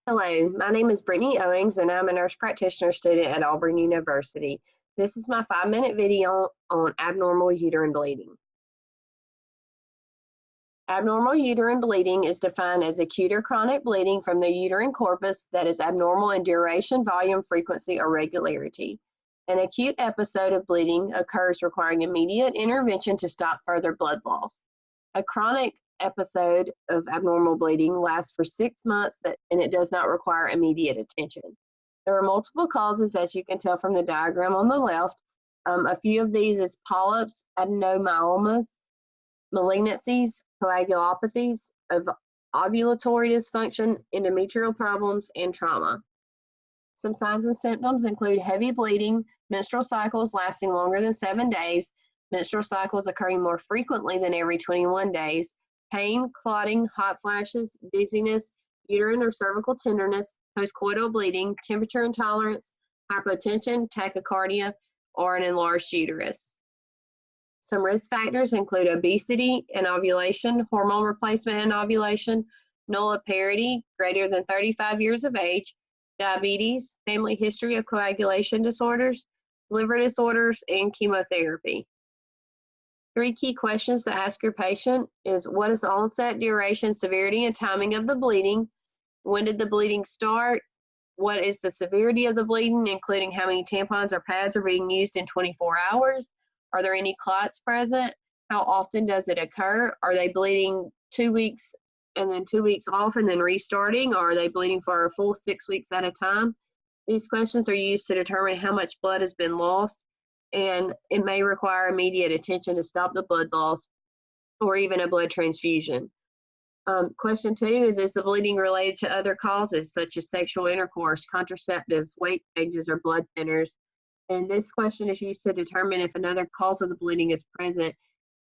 Hello, my name is Brittany Owings and I'm a nurse practitioner student at Auburn University. This is my 5-minute video on abnormal uterine bleeding. Abnormal uterine bleeding is defined as acute or chronic bleeding from the uterine corpus that is abnormal in duration, volume, frequency, or regularity. An acute episode of bleeding occurs requiring immediate intervention to stop further blood loss. A chronic episode of abnormal bleeding lasts for 6 months and it does not require immediate attention. There are multiple causes, as you can tell from the diagram on the left. A few of these is polyps, adenomyomas, malignancies, coagulopathies, ovulatory dysfunction, endometrial problems, and trauma. Some signs and symptoms include heavy bleeding, menstrual cycles lasting longer than 7 days, menstrual cycles occurring more frequently than every 21 days, pain, clotting, hot flashes, dizziness, uterine or cervical tenderness, postcoital bleeding, temperature intolerance, hypotension, tachycardia, or an enlarged uterus. Some risk factors include obesity and ovulation, hormone replacement and ovulation, nulliparity, greater than 35 years of age, diabetes, family history of coagulation disorders, liver disorders, and chemotherapy. 3 key questions to ask your patient is: what is the onset, duration, severity, and timing of the bleeding? When did the bleeding start? What is the severity of the bleeding, including how many tampons or pads are being used in 24 hours? Are there any clots present? How often does it occur? Are they bleeding 2 weeks and then 2 weeks off and then restarting? Or are they bleeding for a full 6 weeks at a time? These questions are used to determine how much blood has been lost, and it may require immediate attention to stop the blood loss or even a blood transfusion. Question 2 is the bleeding related to other causes such as sexual intercourse, contraceptives, weight changes, or blood thinners? And this question is used to determine if another cause of the bleeding is present. It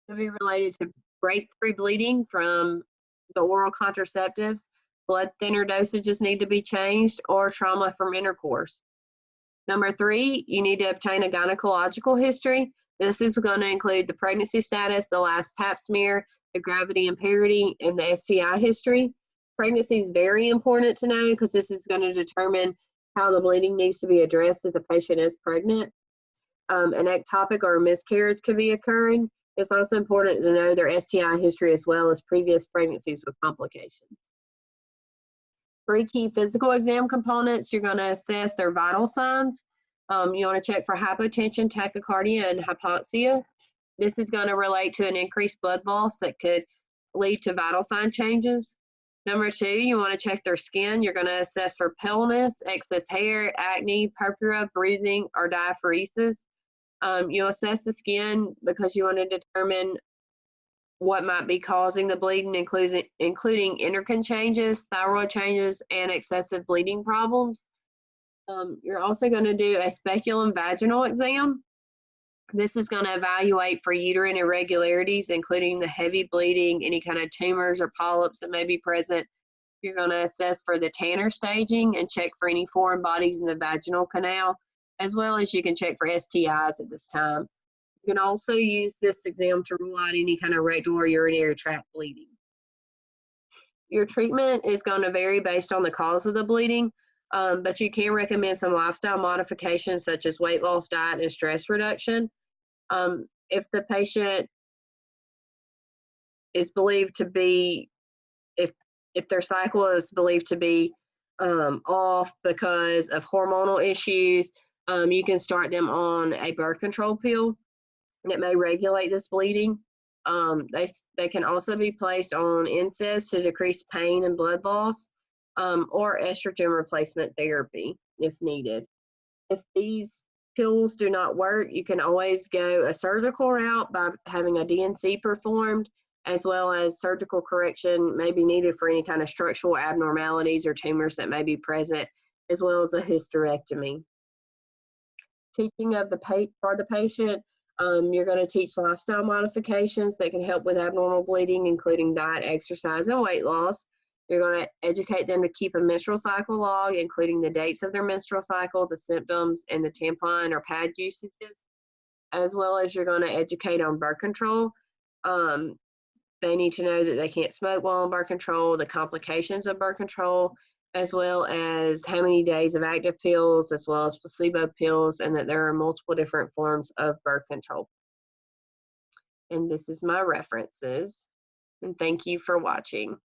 could be related to breakthrough bleeding from the oral contraceptives, blood thinner dosages need to be changed, or trauma from intercourse. Number 3, you need to obtain a gynecological history. This is going to include the pregnancy status, the last pap smear, the gravity and parity, and the STI history. Pregnancy is very important to know because this is going to determine how the bleeding needs to be addressed if the patient is pregnant. An ectopic or a miscarriage could be occurring. It's also important to know their STI history as well as previous pregnancies with complications. 3 key physical exam components. You're going to assess their vital signs. You want to check for hypotension, tachycardia, and hypoxia. This is going to relate to an increased blood loss that could lead to vital sign changes. Number 2, you want to check their skin. You're going to assess for paleness, excess hair, acne, purpura, bruising, or diaphoresis. You'll assess the skin because you want to determine what might be causing the bleeding, including endocrine changes, thyroid changes, and excessive bleeding problems. You're also going to do a speculum vaginal exam. This is going to evaluate for uterine irregularities, including the heavy bleeding, any kind of tumors or polyps that may be present. You're going to assess for the Tanner staging and check for any foreign bodies in the vaginal canal, as well as you can check for STIs at this time. You can also use this exam to rule out any kind of rectal or urinary tract bleeding. Your treatment is going to vary based on the cause of the bleeding, but you can recommend some lifestyle modifications such as weight loss, diet, and stress reduction. If the patient is believed to be, if their cycle is believed to be off because of hormonal issues, you can start them on a birth control pill, and it may regulate this bleeding. They can also be placed on NSAIDs to decrease pain and blood loss, or estrogen replacement therapy if needed. If these pills do not work, you can always go a surgical route by having a DNC performed, as well as surgical correction may be needed for any kind of structural abnormalities or tumors that may be present, as well as a hysterectomy. Teaching of for the patient, you're going to teach lifestyle modifications that can help with abnormal bleeding, including diet, exercise, and weight loss. You're going to educate them to keep a menstrual cycle log, including the dates of their menstrual cycle, the symptoms, and the tampon or pad usages, as well as you're going to educate on birth control. They need to know that they can't smoke while on birth control, the complications of birth control, as well as how many days of active pills, as well as placebo pills, and that there are multiple different forms of birth control. And this is my references. And thank you for watching.